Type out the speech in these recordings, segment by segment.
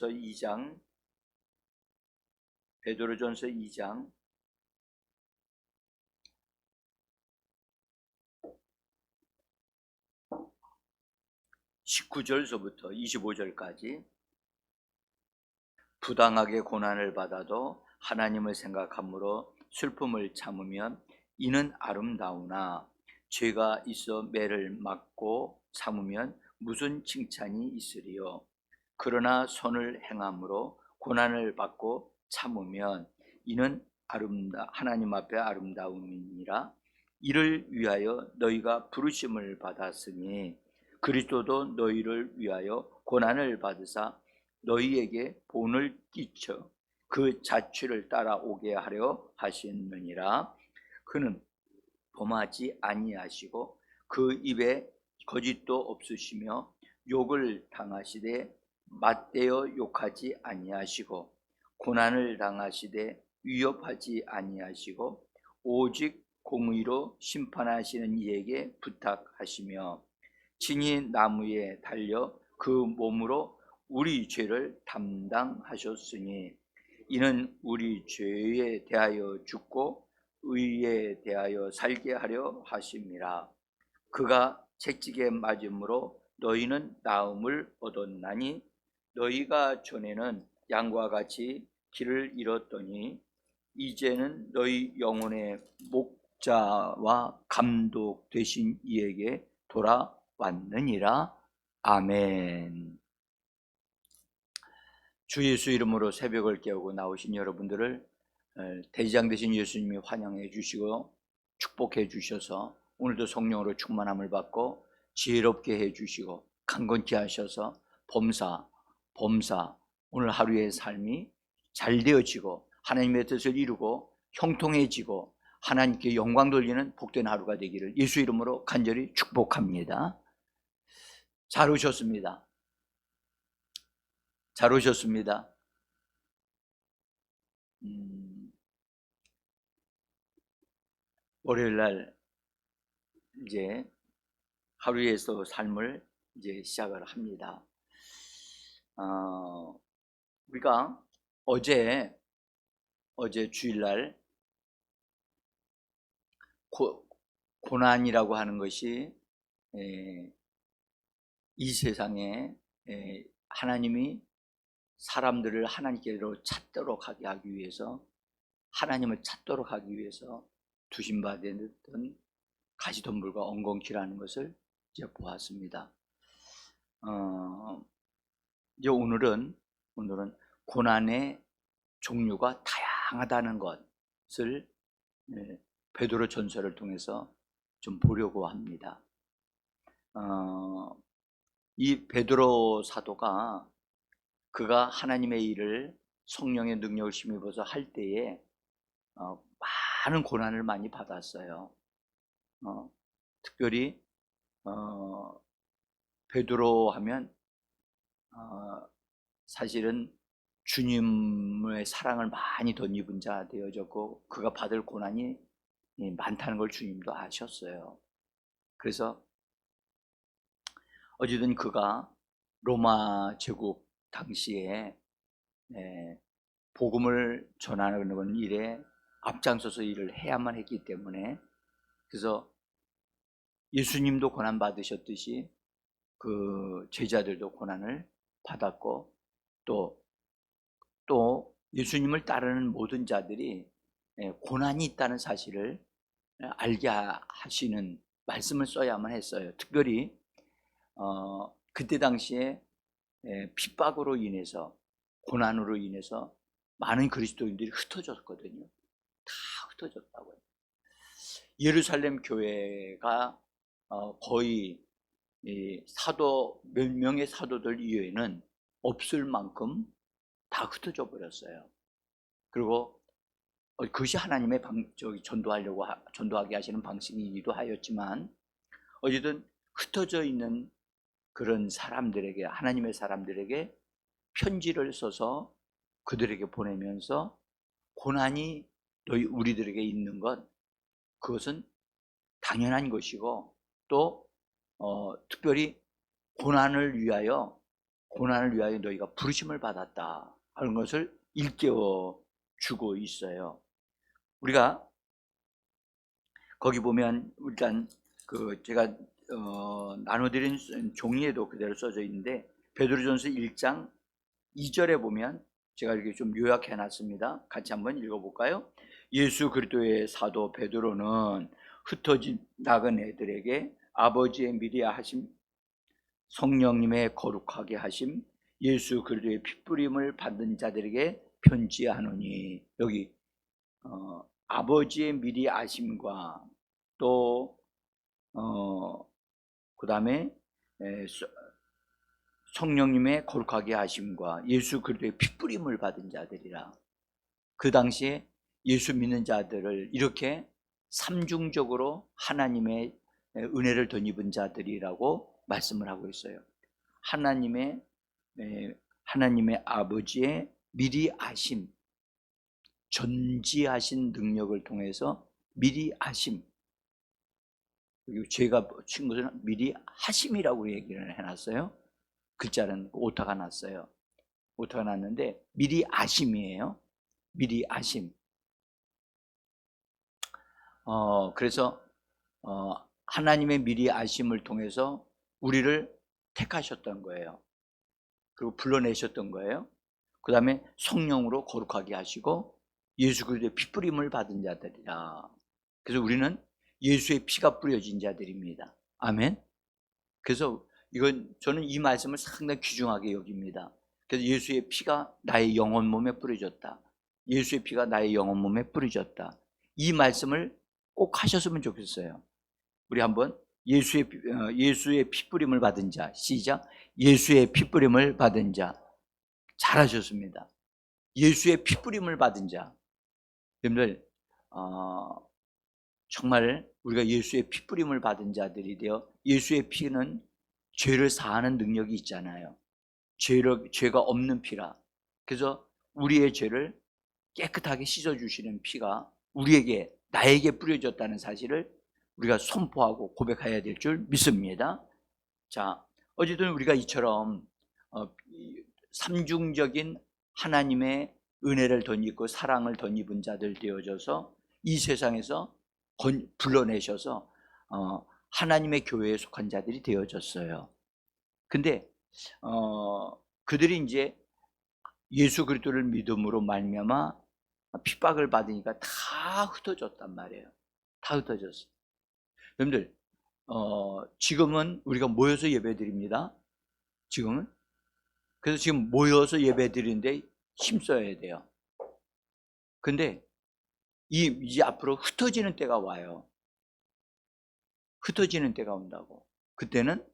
2장, 베드로전서 2장 19절서부터 25절까지 부당하게 고난을 받아도 하나님을 생각함으로 슬픔을 참으면 이는 아름다우나 죄가 있어 매를 맞고 참으면 무슨 칭찬이 있으리요. 그러나 선을 행함으로 고난을 받고 참으면 이는 하나님 앞에 아름다움이니라. 이를 위하여 너희가 부르심을 받았으니 그리스도도 너희를 위하여 고난을 받으사 너희에게 본을 끼쳐 그 자취를 따라오게 하려 하시느니라. 그는 범하지 아니하시고 그 입에 거짓도 없으시며 욕을 당하시되 맞대어 욕하지 아니하시고 고난을 당하시되 위협하지 아니하시고 오직 공의로 심판하시는 이에게 부탁하시며 친히 나무에 달려 그 몸으로 우리 죄를 담당하셨으니 이는 우리 죄에 대하여 죽고 의에 대하여 살게 하려 하심이라. 그가 채찍에 맞음으로 너희는 나음을 얻었나니 너희가 전에는 양과 같이 길을 잃었더니 이제는 너희 영혼의 목자와 감독 되신 이에게 돌아왔느니라. 아멘. 주 예수 이름으로 새벽을 깨우고 나오신 여러분들을 대지장 되신 예수님이 환영해 주시고 축복해 주셔서 오늘도 성령으로 충만함을 받고 지혜롭게 해 주시고 강건케 하셔서 범사 오늘 하루의 삶이 잘 되어지고 하나님의 뜻을 이루고 형통해지고 하나님께 영광 돌리는 복된 하루가 되기를 예수 이름으로 간절히 축복합니다. 잘 오셨습니다. 잘 오셨습니다. 월요일 날 이제 하루에서 삶을 이제 시작을 합니다. 우리가 어제 주일날 고난이라고 하는 것이 이 세상에 하나님이 사람들을 하나님께로 찾도록 하게 하기 위해서 하나님을 찾도록 하기 위해서 두신 바 되던 가시덤불과 엉겅퀴라는 것을 이제 보았습니다. 이제 오늘은 고난의 종류가 다양하다는 것을 베드로 전서를 통해서 좀 보려고 합니다. 이 베드로 사도가 그가 하나님의 일을 성령의 능력을 힘입어서 할 때에 많은 고난을 많이 받았어요. 특별히 베드로 하면 사실은 주님의 사랑을 많이 덧입은 자 되어졌고 그가 받을 고난이 많다는 걸 주님도 아셨어요. 그래서 어쨌든 그가 로마 제국 당시에 복음을 전하는 일에 앞장서서 일을 해야만 했기 때문에 그래서 예수님도 고난 받으셨듯이 그 제자들도 고난을 받았고 또 예수님을 따르는 모든 자들이 고난이 있다는 사실을 알게 하시는 말씀을 써야만 했어요. 특별히 그때 당시에 핍박으로 인해서 고난으로 인해서 많은 그리스도인들이 흩어졌거든요. 다 흩어졌다고요. 예루살렘 교회가 거의 사도 몇 명의 사도들 이외에는 없을 만큼 다 흩어져 버렸어요. 그리고 그것이 하나님의 전도하게 하시는 방식이기도 하였지만 어쨌든 흩어져 있는 그런 사람들에게 하나님의 사람들에게 편지를 써서 그들에게 보내면서 고난이 우리들에게 있는 것 그것은 당연한 것이고 또 특별히 고난을 위하여 고난을 위하여 너희가 부르심을 받았다 하는 것을 일깨워 주고 있어요. 우리가 거기 보면 일단 그 제가 나눠드린 종이에도 그대로 써져 있는데 베드로전서 1장 2절에 보면 제가 이렇게 좀 요약해 놨습니다. 같이 한번 읽어볼까요? 예수 그리스도의 사도 베드로는 흩어진 작은 애들에게 아버지의 미리 하심, 성령님의 거룩하게 하심, 예수 그리스도의 핏부림을 받은 자들에게 편지하노니, 여기 아버지의 미리 아심과 또 그 다음에 성령님의 거룩하게 하심과 예수 그리스도의 핏부림을 받은 자들이라. 그 당시에 예수 믿는 자들을 이렇게 삼중적으로 하나님의 은혜를 덧입은 자들이라고 말씀을 하고 있어요. 하나님의 아버지의 미리 아심, 전지하신 능력을 통해서 미리 아심, 그리고 제가 친 것은 미리 하심이라고 얘기를 해놨어요. 글자는 오타가 났어요. 오타가 났는데 미리 아심이에요. 미리 아심. 그래서 하나님의 미리 아심을 통해서 우리를 택하셨던 거예요. 그리고 불러내셨던 거예요. 그 다음에 성령으로 거룩하게 하시고 예수 그리스도의 핏부림을 받은 자들이라. 그래서 우리는 예수의 피가 뿌려진 자들입니다. 아멘. 그래서 저는 이 말씀을 상당히 귀중하게 여깁니다. 그래서 예수의 피가 나의 영혼 몸에 뿌려졌다. 예수의 피가 나의 영혼 몸에 뿌려졌다. 이 말씀을 꼭 하셨으면 좋겠어요. 우리 한번 예수의 핏부림을 받은 자, 시작. 예수의 핏부림을 받은 자. 잘하셨습니다. 예수의 핏부림을 받은 자. 여러분들 정말 우리가 예수의 핏부림을 받은 자들이 되어, 예수의 피는 죄를 사하는 능력이 있잖아요. 죄가 없는 피라. 그래서 우리의 죄를 깨끗하게 씻어주시는 피가 나에게 뿌려졌다는 사실을 우리가 선포하고 고백해야 될 줄 믿습니다. 자, 어쨌든 우리가 이처럼 삼중적인 하나님의 은혜를 덧입고 사랑을 덧입은 자들 되어져서 이 세상에서 불러내셔서 하나님의 교회에 속한 자들이 되어졌어요. 근데 그들이 이제 예수 그리스도를 믿음으로 말미암아 핍박을 받으니까 다 흩어졌단 말이에요. 다 흩어졌어. 여러분들 지금은 우리가 모여서 예배드립니다. 지금은. 그래서 지금 모여서 예배드리는데 힘써야 돼요. 근데 이제 앞으로 흩어지는 때가 와요. 흩어지는 때가 온다고. 그때는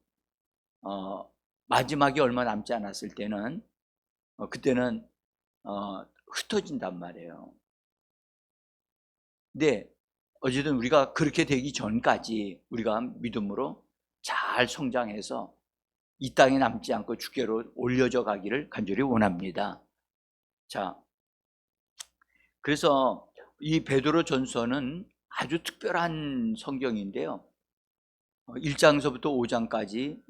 마지막이 얼마 남지 않았을 때는 그때는 흩어진단 말이에요. 근데 어쨌든 우리가 그렇게 되기 전까지 우리가 믿음으로 잘 성장해서 이 땅에 남지 않고 주께로 올려져 가기를 간절히 원합니다. 자, 그래서 이 베드로 전서는 아주 특별한 성경인데요. 1장서부터 5장까지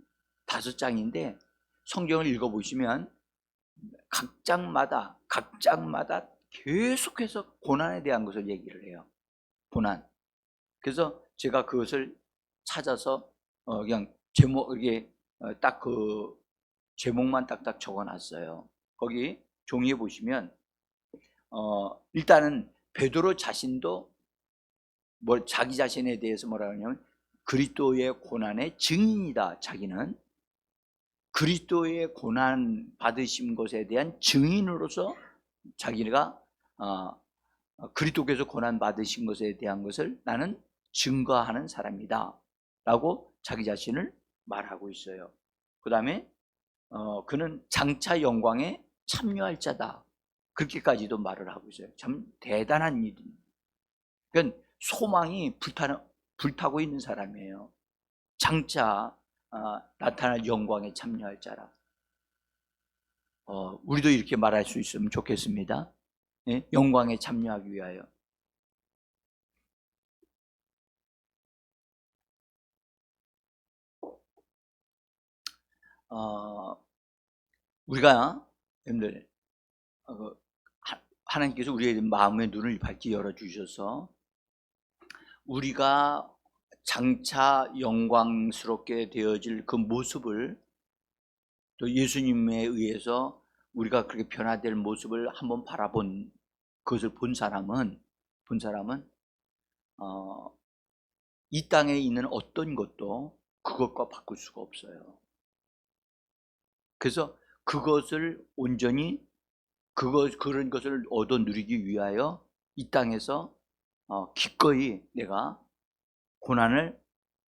5장인데 성경을 읽어보시면 각 장마다 계속해서 고난에 대한 것을 얘기를 해요. 고난. 그래서 제가 그것을 찾아서 그냥 이게 딱 그 제목만 딱딱 적어놨어요. 거기 종이에 보시면 일단은 베드로 자신도 자기 자신에 대해서 뭐라 하냐면 그리스도의 고난의 증인이다. 자기는 그리스도의 고난 받으신 것에 대한 증인으로서 자기가 그리스도께서 고난 받으신 것에 대한 것을 나는 증거하는 사람이다 라고 자기 자신을 말하고 있어요. 그 다음에 그는 장차 영광에 참여할 자다, 그렇게까지도 말을 하고 있어요. 참 대단한 일입니다. 그러니까 소망이 불타고 있는 사람이에요. 장차 나타날 영광에 참여할 자라. 우리도 이렇게 말할 수 있으면 좋겠습니다. 예? 영광에 참여하기 위하여. 우리가 여러분들 하나님께서 우리의 마음의 눈을 밝게 열어주셔서 우리가 장차 영광스럽게 되어질 그 모습을, 또 예수님에 의해서 우리가 그렇게 변화될 모습을 한번 바라본, 그것을 본 사람은 이 땅에 있는 어떤 것도 그것과 바꿀 수가 없어요. 그래서 그것을 온전히 그런 것을 얻어 누리기 위하여 이 땅에서 기꺼이 내가 고난을,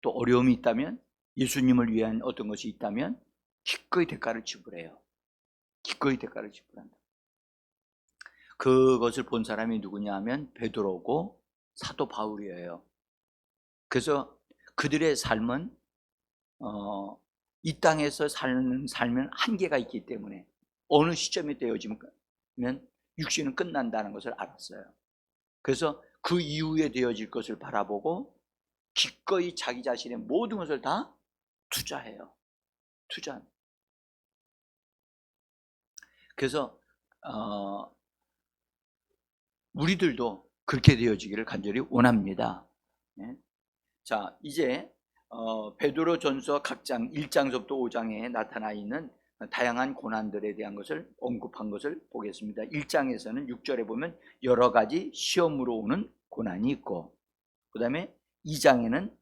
또 어려움이 있다면, 예수님을 위한 어떤 것이 있다면 기꺼이 대가를 지불해요. 기꺼이 대가를 지불한다. 그것을 본 사람이 누구냐 하면 베드로고 사도 바울이에요. 그래서 그들의 삶은 이 땅에서 사는 삶은 한계가 있기 때문에 어느 시점이 되어지면 육신은 끝난다는 것을 알았어요. 그래서 그 이후에 되어질 것을 바라보고 기꺼이 자기 자신의 모든 것을 다 투자해요. 투자. 그래서 우리들도 그렇게 되어지기를 간절히 원합니다. 네. 자, 이제 베드로 전서 각장 1장서부터 5장에 나타나 있는 다양한 고난들에 대한 것을 언급한 것을 보겠습니다. 1장에서는 6절에 보면 여러 가지 시험으로 오는 고난이 있고, 그 다음에 2장에는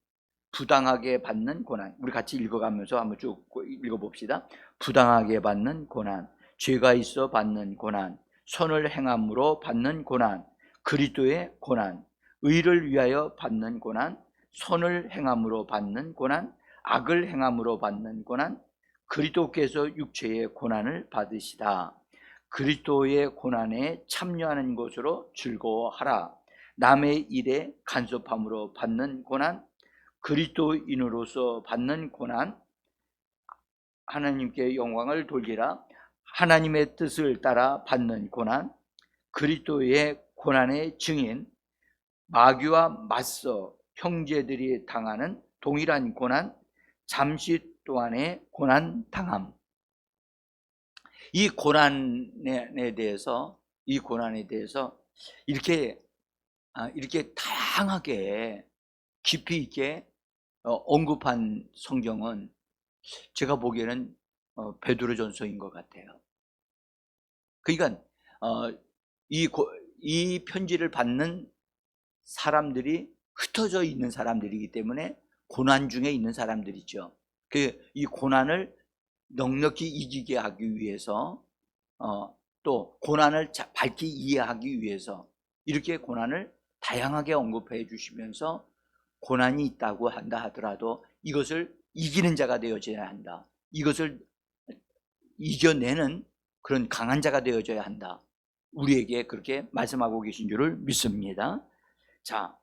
부당하게 받는 고난, 우리 같이 읽어가면서 한번 쭉 읽어봅시다. 부당하게 받는 고난, 죄가 있어 받는 고난, 선을 행함으로 받는 고난, 그리스도의 고난, 의를 위하여 받는 고난, 선을 행함으로 받는 고난, 악을 행함으로 받는 고난, 그리스도께서 육체의 고난을 받으시다. 그리스도의 고난에 참여하는 것으로 즐거워하라. 남의 일에 간섭함으로 받는 고난, 그리스도인으로서 받는 고난, 하나님께 영광을 돌리라. 하나님의 뜻을 따라 받는 고난, 그리스도의 고난의 증인, 마귀와 맞서 형제들이 당하는 동일한 고난, 잠시 동안의 고난 당함. 이 고난에 대해서 이렇게 다양하게 깊이 있게 언급한 성경은 제가 보기에는 베드로전서인 것 같아요. 그러니까 이 편지를 받는 사람들이 흩어져 있는 사람들이기 때문에 고난 중에 있는 사람들이죠. 이 고난을 넉넉히 이기게 하기 위해서, 또 고난을 밝게 이해하기 위해서 이렇게 고난을 다양하게 언급해 주시면서, 고난이 있다고 한다 하더라도 이것을 이기는 자가 되어져야 한다, 이것을 이겨내는 그런 강한 자가 되어져야 한다, 우리에게 그렇게 말씀하고 계신 줄을 믿습니다. 자,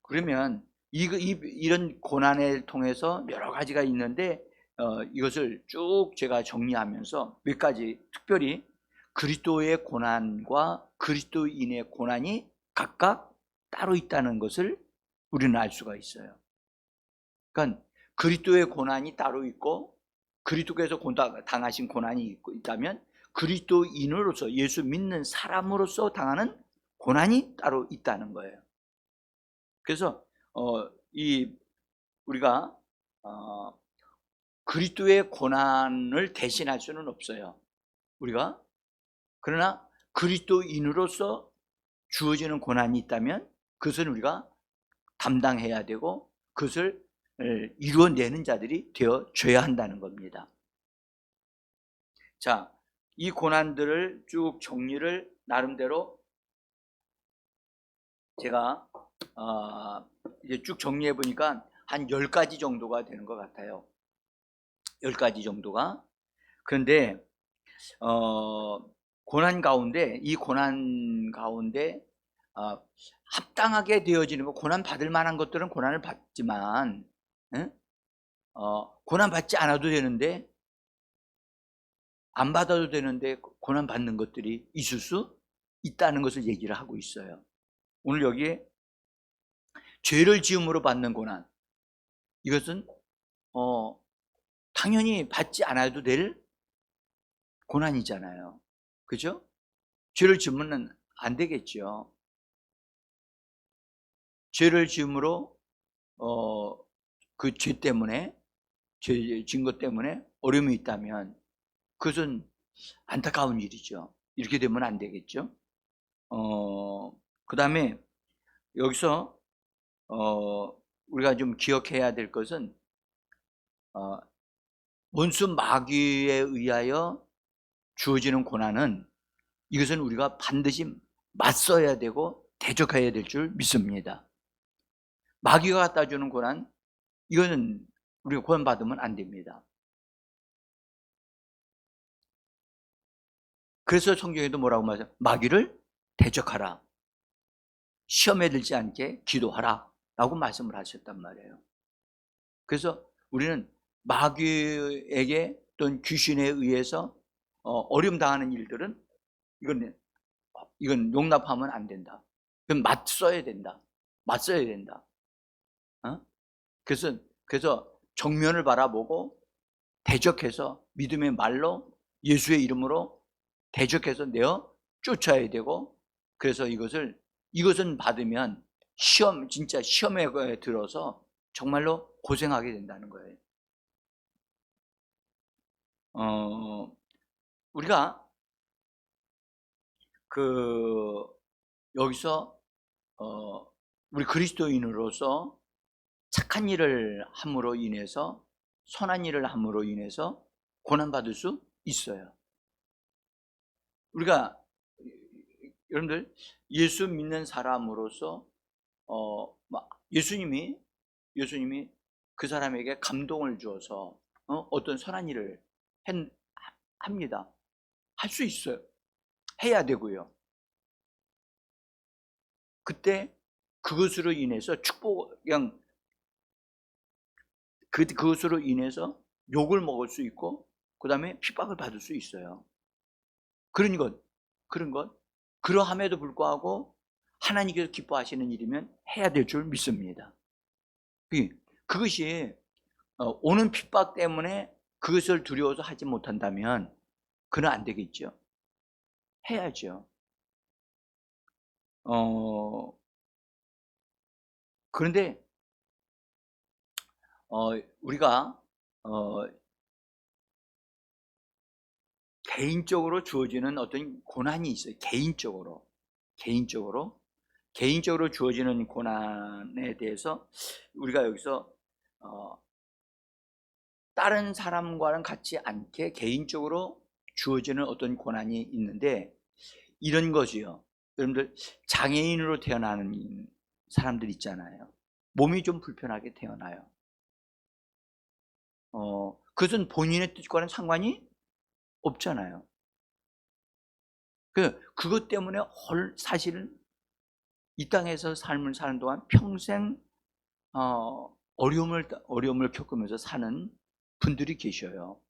그러면 이런 고난을 통해서 여러 가지가 있는데 이것을 쭉 제가 정리하면서 몇 가지, 특별히 그리스도의 고난과 그리스도인의 고난이 각각 따로 있다는 것을 우리는 알 수가 있어요. 그러니까 그리스도의 고난이 따로 있고, 그리스도께서 당하신 고난이 있다면 그리스도인으로서, 예수 믿는 사람으로서 당하는 고난이 따로 있다는 거예요. 그래서 우리가 그리스도의 고난을 대신할 수는 없어요. 우리가, 그러나 그리스도인으로서 주어지는 고난이 있다면 그것은 우리가 담당해야 되고 그것을 이루어내는 자들이 되어줘야 한다는 겁니다. 자, 이 고난들을 쭉 정리를 나름대로 제가 이제 쭉 정리해 보니까 한 10가지 정도가 되는 것 같아요. 10가지 정도가. 그런데 이 고난 가운데 합당하게 되어지는 거, 고난 받을 만한 것들은 고난을 받지만, 고난 받지 않아도 되는데, 안 받아도 되는데 고난 받는 것들이 있을 수 있다는 것을 얘기를 하고 있어요. 오늘 여기에 죄를 지음으로 받는 고난, 이것은 당연히 받지 않아도 될 고난이잖아요. 그죠? 죄를 지으면 안 되겠죠. 죄를 지음으로 그 죄 때문에, 죄 지은 것 때문에 어려움이 있다면 그것은 안타까운 일이죠. 이렇게 되면 안 되겠죠. 그다음에 여기서 우리가 좀 기억해야 될 것은 원수 마귀에 의하여 주어지는 고난은, 이것은 우리가 반드시 맞서야 되고 대적해야 될 줄 믿습니다. 마귀가 갖다 주는 고난, 이거는 우리가 구원받으면 안 됩니다. 그래서 성경에도 뭐라고 말해요? 마귀를 대적하라, 시험에 들지 않게 기도하라 라고 말씀을 하셨단 말이에요. 그래서 우리는 마귀에게 또는 귀신에 의해서 어려움 당하는 일들은 이건 용납하면 안 된다. 그럼 맞서야 된다. 맞서야 된다. 그래서 정면을 바라보고 대적해서 믿음의 말로 예수의 이름으로 대적해서 내어 쫓아야 되고, 그래서 이것은 받으면 진짜 시험에 들어서 정말로 고생하게 된다는 거예요. 우리가 여기서 우리 그리스도인으로서 착한 일을 함으로 인해서, 선한 일을 함으로 인해서 고난받을 수 있어요. 우리가, 여러분들, 예수 믿는 사람으로서 예수님이 그 사람에게 감동을 주어서 어떤 선한 일을 합니다. 할 수 있어요. 해야 되고요. 그때 그것으로 인해서 그것으로 인해서 욕을 먹을 수 있고, 그 다음에 핍박을 받을 수 있어요. 그런 것, 그러함에도 불구하고 하나님께서 기뻐하시는 일이면 해야 될 줄 믿습니다. 그것이 오는 핍박 때문에 그것을 두려워서 하지 못한다면 그는 안 되겠죠. 해야죠. 그런데 우리가 개인적으로 주어지는 어떤 고난이 있어요. 개인적으로 주어지는 고난에 대해서 우리가 여기서 다른 사람과는 같지 않게 개인적으로 주어지는 어떤 고난이 있는데, 이런 것이요. 여러분들, 장애인으로 태어나는 사람들 있잖아요. 몸이 좀 불편하게 태어나요. 그것은 본인의 뜻과는 상관이 없잖아요. 그것 때문에 사실은 이 땅에서 삶을 사는 동안 평생 어려움을 겪으면서 사는 분들이 계셔요.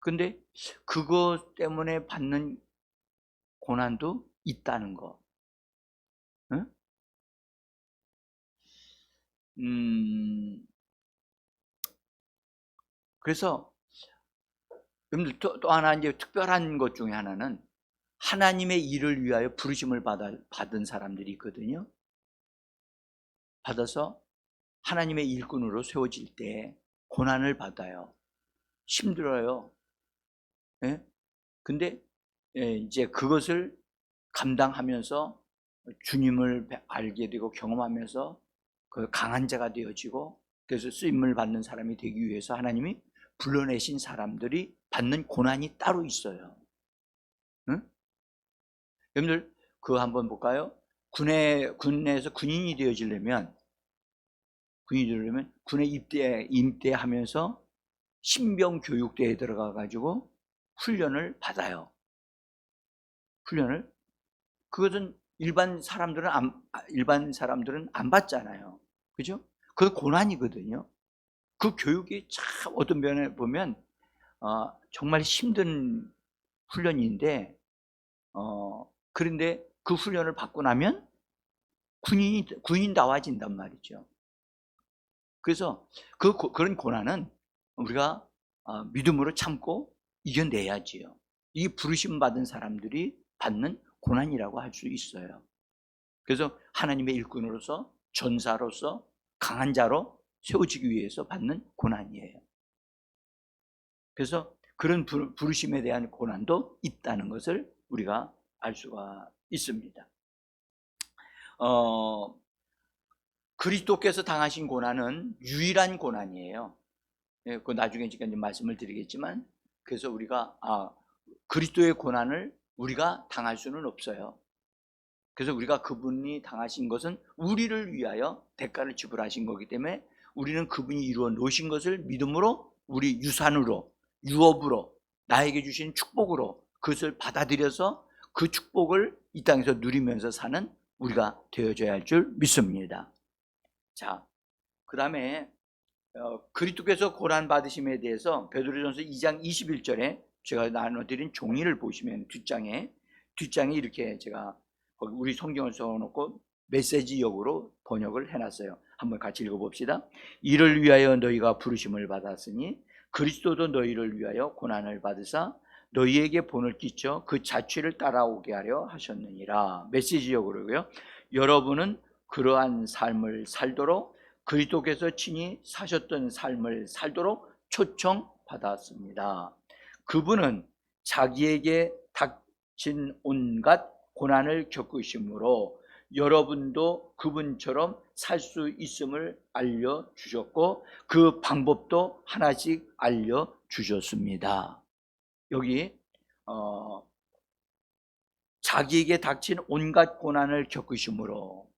근데 그것 때문에 받는 고난도 있다는 거. 응? 그래서 여러분들, 또 하나 이제 특별한 것 중에 하나는 하나님의 일을 위하여 부르심을 받은 사람들이 있거든요. 받아서 하나님의 일꾼으로 세워질 때 고난을 받아요. 힘들어요. 예? 근데 이제 그것을 감당하면서 주님을 알게 되고 경험하면서 그 강한 자가 되어지고, 그래서 쓰임을 받는 사람이 되기 위해서 하나님이 불러내신 사람들이 받는 고난이 따로 있어요. 응? 여러분들, 그거 한번 볼까요? 군에서 군인이 되어지려면 군에 임대하면서 신병 교육대에 들어가 가지고 훈련을 받아요. 그것은 일반 사람들은 안 받잖아요. 그죠? 그 고난이거든요. 그 교육이 참 어떤 면에 보면 정말 힘든 훈련인데, 그런데 그 훈련을 받고 나면 군인다워진단 말이죠. 그래서 그런 고난은 우리가 믿음으로 참고 이겨내야지요. 이 부르심 받은 사람들이 받는 고난이라고 할 수 있어요. 그래서 하나님의 일꾼으로서, 전사로서, 강한 자로 세워지기 위해서 받는 고난이에요. 그래서 그런 부르심에 대한 고난도 있다는 것을 우리가 알 수가 있습니다. 그리스도께서 당하신 고난은 유일한 고난이에요. 그 나중에 제가 이제 말씀을 드리겠지만, 그래서 우리가 그리스도의 고난을 우리가 당할 수는 없어요. 그래서 우리가 그분이 당하신 것은 우리를 위하여 대가를 지불하신 거기 때문에 우리는 그분이 이루어 놓으신 것을 믿음으로, 우리 유산으로, 유업으로, 나에게 주신 축복으로 그것을 받아들여서 그 축복을 이 땅에서 누리면서 사는 우리가 되어져야 할 줄 믿습니다. 자, 그 다음에 그리스도께서 고난 받으심에 대해서 베드로전서 2장 21절에 제가 나눠드린 종이를 보시면 뒷장에 이렇게 제가 우리 성경을 써놓고 메시지역으로 번역을 해놨어요. 한번 같이 읽어봅시다. 이를 위하여 너희가 부르심을 받았으니 그리스도도 너희를 위하여 고난을 받으사 너희에게 본을 끼쳐 그 자취를 따라오게 하려 하셨느니라. 메시지역으로요. 여러분은 그러한 삶을 살도록, 그리스도께서 친히 사셨던 삶을 살도록 초청받았습니다. 그분은 자기에게 닥친 온갖 고난을 겪으심으로 여러분도 그분처럼 살 수 있음을 알려주셨고 그 방법도 하나씩 알려주셨습니다. 여기 자기에게 닥친 온갖 고난을 겪으심으로,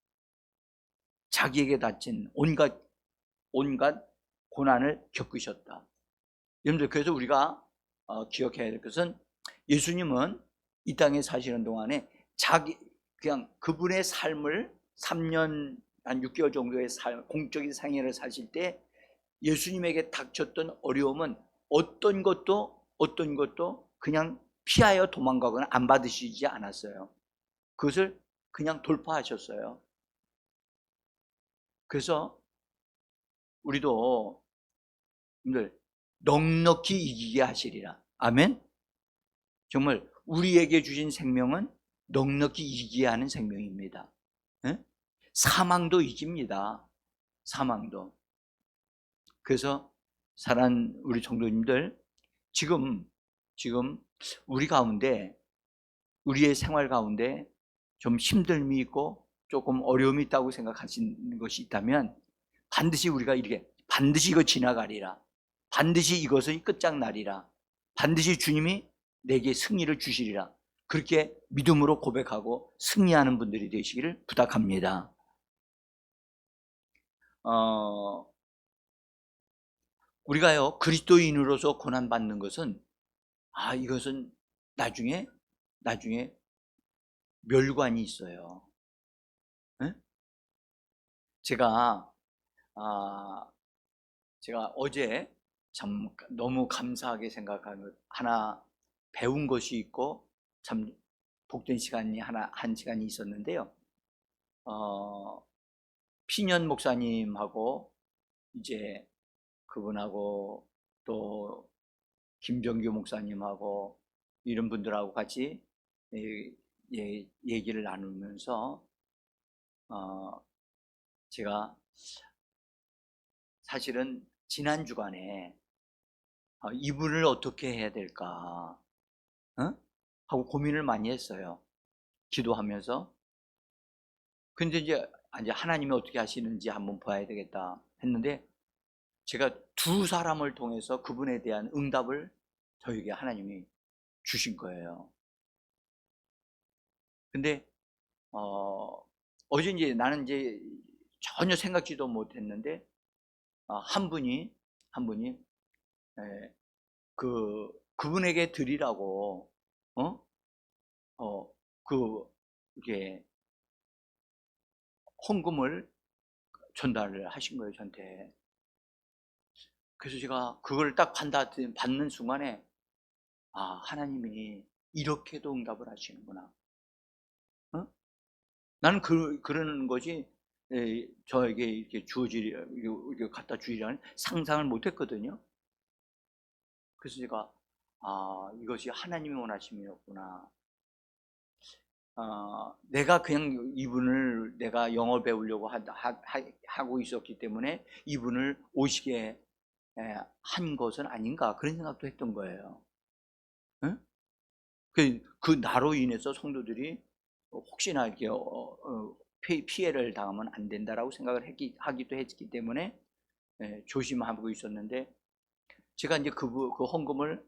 자기에게 닥친 온갖 고난을 겪으셨다. 여러분들, 그래서 우리가 기억해야 될 것은 예수님은 이 땅에 사시는 동안에 그냥 그분의 삶을 3년 한 6개월 정도의 공적인 생애를 사실 때 예수님에게 닥쳤던 어려움은 어떤 것도 그냥 피하여 도망가거나 안 받으시지 않았어요. 그것을 그냥 돌파하셨어요. 그래서 우리도 넉넉히 이기게 하시리라. 아멘. 정말 우리에게 주신 생명은 넉넉히 이기게 하는 생명입니다. 사망도 이깁니다. 사망도. 그래서 사랑하는 우리 성도님들, 지금 우리 가운데, 우리의 생활 가운데 좀 힘듦이 있고 조금 어려움이 있다고 생각하시는 것이 있다면 반드시 우리가 반드시 이거 지나가리라, 반드시 이것의 끝장나리라, 반드시 주님이 내게 승리를 주시리라, 그렇게 믿음으로 고백하고 승리하는 분들이 되시기를 부탁합니다. 우리가요 그리스도인으로서 고난받는 것은 이것은 나중에 멸관이 있어요. 네? 제가 어제 참 너무 감사하게 생각하는 것, 하나 배운 것이 있고 참 복된 시간이 한 시간이 있었는데요. 피년 목사님하고 이제 그분하고 또 김정규 목사님하고 이런 분들하고 같이 얘기를 나누면서 제가 사실은 지난 주간에 이분을 어떻게 해야 될까 하고 고민을 많이 했어요. 기도하면서. 근데 이제 하나님이 어떻게 하시는지 한번 봐야 되겠다 했는데, 제가 두 사람을 통해서 그분에 대한 응답을 저에게 하나님이 주신 거예요. 근데 어제 이제 나는 전혀 생각지도 못했는데 한 분이 그분에게 드리라고 이게 헌금을 전달을 하신 거예요, 저한테. 그래서 제가 그걸 딱 받는 순간에 하나님이 이렇게도 응답을 하시는구나. 나는 그러는 것이 저에게 이렇게 이렇게 갖다 주리라는 상상을 못 했거든요. 그래서 제가 이것이 하나님의 원하심이었구나. 내가 그냥 이분을 내가 영어 배우려고 하고 있었기 때문에 이분을 오시게 한 것은 아닌가, 그런 생각도 했던 거예요. 응? 그 나로 인해서 성도들이 혹시나 이렇게 피해를 당하면 안 된다라고 생각을 하기도 했기 때문에 조심하고 있었는데, 제가 이제 그 헌금을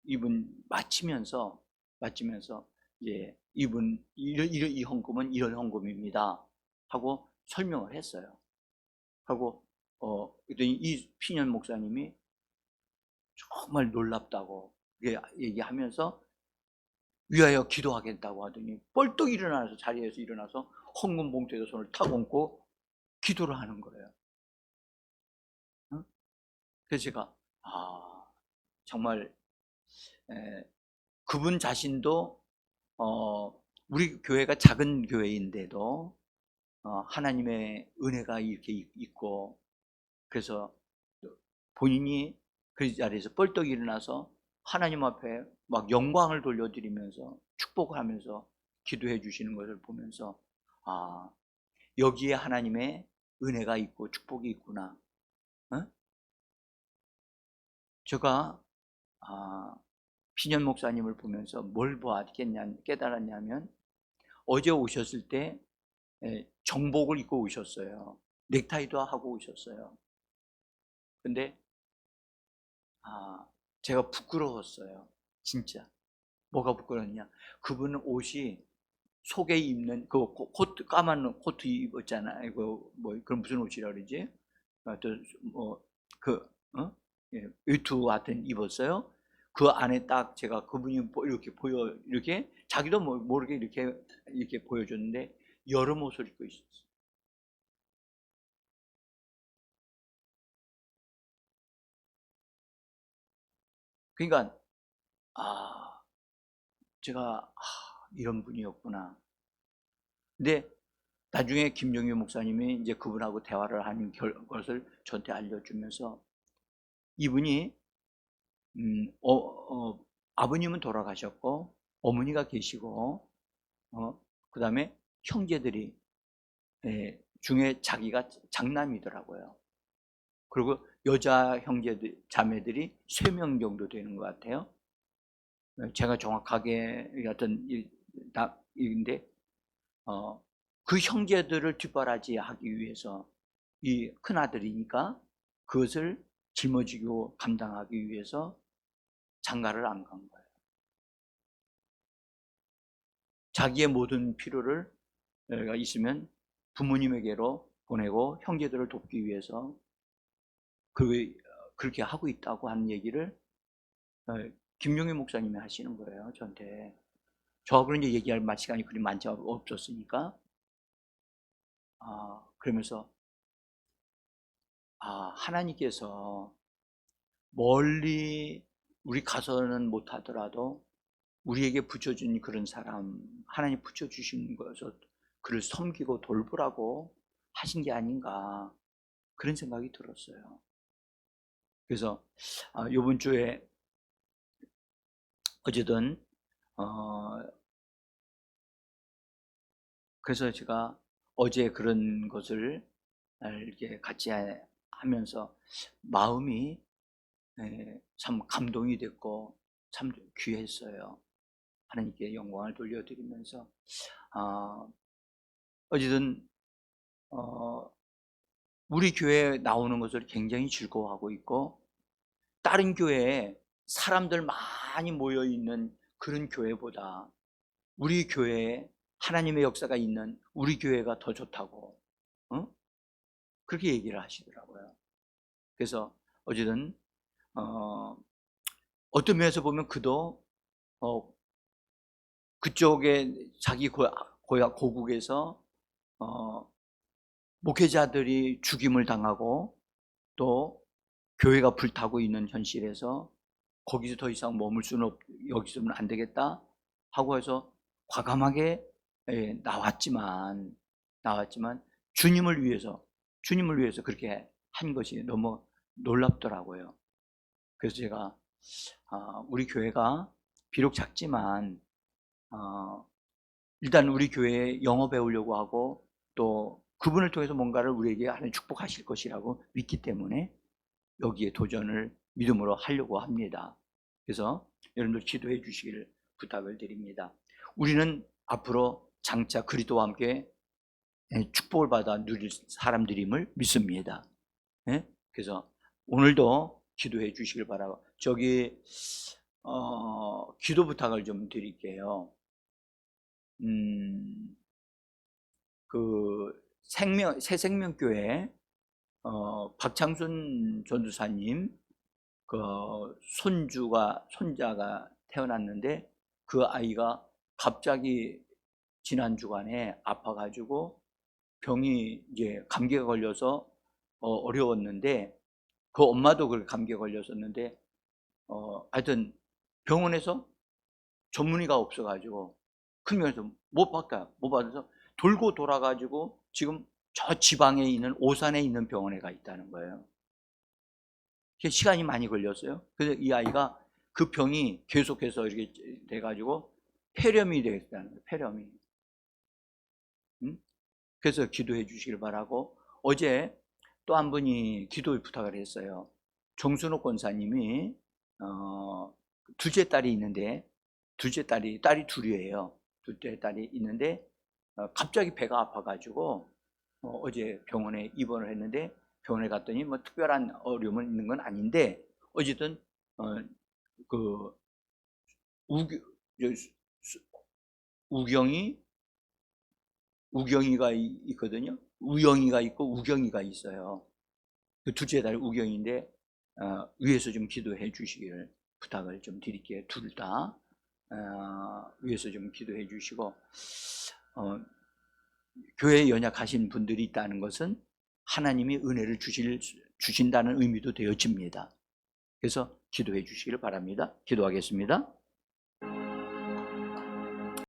이분 마치면서 이제 이분 이 헌금은 이런 헌금입니다 하고 설명을 했어요. 하고 그랬더니 이 피년 목사님이 정말 놀랍다고 얘기하면서 위하여 기도하겠다고 하더니 벌떡 일어나서, 자리에서 일어나서 헌금 봉투에다 손을 탁 얹고 기도를 하는 거예요. 응? 그래서 제가 정말 그분 자신도 우리 교회가 작은 교회인데도 하나님의 은혜가 이렇게 있고, 그래서 본인이 그 자리에서 벌떡 일어나서 하나님 앞에 막 영광을 돌려드리면서 축복을 하면서 기도해 주시는 것을 보면서 여기에 하나님의 은혜가 있고 축복이 있구나. 제가 피년 목사님을 보면서 뭘 깨달았냐면, 어제 오셨을 때 정복을 입고 오셨어요. 넥타이도 하고 오셨어요. 근데 제가 부끄러웠어요. 진짜. 뭐가 부끄러웠냐, 그분은 옷이 속에 입는 그 코트, 까만 코트 입었잖아요. 그럼 무슨 옷이라 그러지? 외투 같은 입었어요. 그 안에 딱 제가 그분이 이렇게 이렇게 자기도 모르게 이렇게 보여줬는데 여름 옷을 입고 있었어요. 그러니까 제가 이런 분이었구나. 근데 나중에 김종규 목사님이 이제 그분하고 대화를 하는 것을 저한테 알려주면서, 이분이 아버님은 돌아가셨고 어머니가 계시고 그 다음에 형제들이 중에 자기가 장남이더라고요. 그리고 여자 형제들, 자매들이 3명 정도 되는 것 같아요. 제가 정확하게 어떤 일인데 그 형제들을 뒷바라지하기 위해서 이 큰아들이니까 그것을 짊어지고 감당하기 위해서 장가를 안 간 거예요. 자기의 모든 필요를 있으면 부모님에게로 보내고 형제들을 돕기 위해서 그렇게 하고 있다고 하는 얘기를 김용희 목사님이 하시는 거예요, 저한테. 저하고 이제 얘기할 시간이 그리 많지 없었으니까. 그러면서 하나님께서 멀리 우리 가서는 못하더라도 우리에게 붙여준 그런 사람, 하나님 붙여주신 것을 그를 섬기고 돌보라고 하신 게 아닌가, 그런 생각이 들었어요. 그래서 이번 주에 어쨌든 그래서 제가 어제 그런 것을 이렇게 같이 하면서 마음이 참 감동이 됐고 참 귀했어요. 하나님께 영광을 돌려드리면서 어쨌든 우리 교회에 나오는 것을 굉장히 즐거워하고 있고, 다른 교회에 사람들 많이 모여있는 그런 교회보다 우리 교회에 하나님의 역사가 있는 우리 교회가 더 좋다고 그렇게 얘기를 하시더라고요. 그래서 어쨌든 어떤 면에서 보면 그도 그쪽에 자기 고국에서 목회자들이 죽임을 당하고 또 교회가 불타고 있는 현실에서 거기서 더 이상 머물 수는 여기서는 안 되겠다 하고 해서 과감하게 나왔지만 주님을 위해서 그렇게 한 것이 너무 놀랍더라고요. 그래서 제가 우리 교회가 비록 작지만 일단 우리 교회에 영어 배우려고 하고 또 그분을 통해서 뭔가를 우리에게 하나님 축복하실 것이라고 믿기 때문에 여기에 도전을 믿음으로 하려고 합니다. 그래서 여러분들 기도해 주시기를 부탁을 드립니다. 우리는 앞으로 장차 그리스도와 함께 축복을 받아 누릴 사람들임을 믿습니다. 그래서 오늘도 기도해 주시길 바라고, 기도 부탁을 좀 드릴게요. 새생명교회 박창순 전도사님 손자가 태어났는데 그 아이가 갑자기 지난 주간에 아파가지고 병이 이제 감기가 걸려서 어려웠는데 그 엄마도 그렇게 감기에 걸렸었는데 하여튼 병원에서 전문의가 없어가지고 큰 병원에서 못 받아서 돌고 돌아가지고 지금 저 지방에 있는 오산에 있는 병원에 가 있다는 거예요. 시간이 많이 걸렸어요. 그래서 이 아이가 그 병이 계속해서 이렇게 돼가지고 폐렴이 되겠다는 거예요. 폐렴이. 그래서 기도해 주시길 바라고, 어제 또 한 분이 기도를 부탁을 했어요. 정순옥 권사님이 둘째 딸이 있는데, 딸이 둘이에요. 둘째 딸이 있는데 갑자기 배가 아파가지고 어제 병원에 입원을 했는데, 병원에 갔더니 뭐 특별한 어려움은 있는 건 아닌데 어쨌든 우경이가 있거든요. 우영이가 있고 우경이가 있어요. 그 둘째 딸 우경인데 위에서 좀 기도해 주시기를 부탁을 좀 드릴게요. 둘 다 위에서 좀 기도해 주시고, 교회에 연약하신 분들이 있다는 것은 하나님이 은혜를 주신다는 의미도 되어집니다. 그래서 기도해 주시기를 바랍니다. 기도하겠습니다.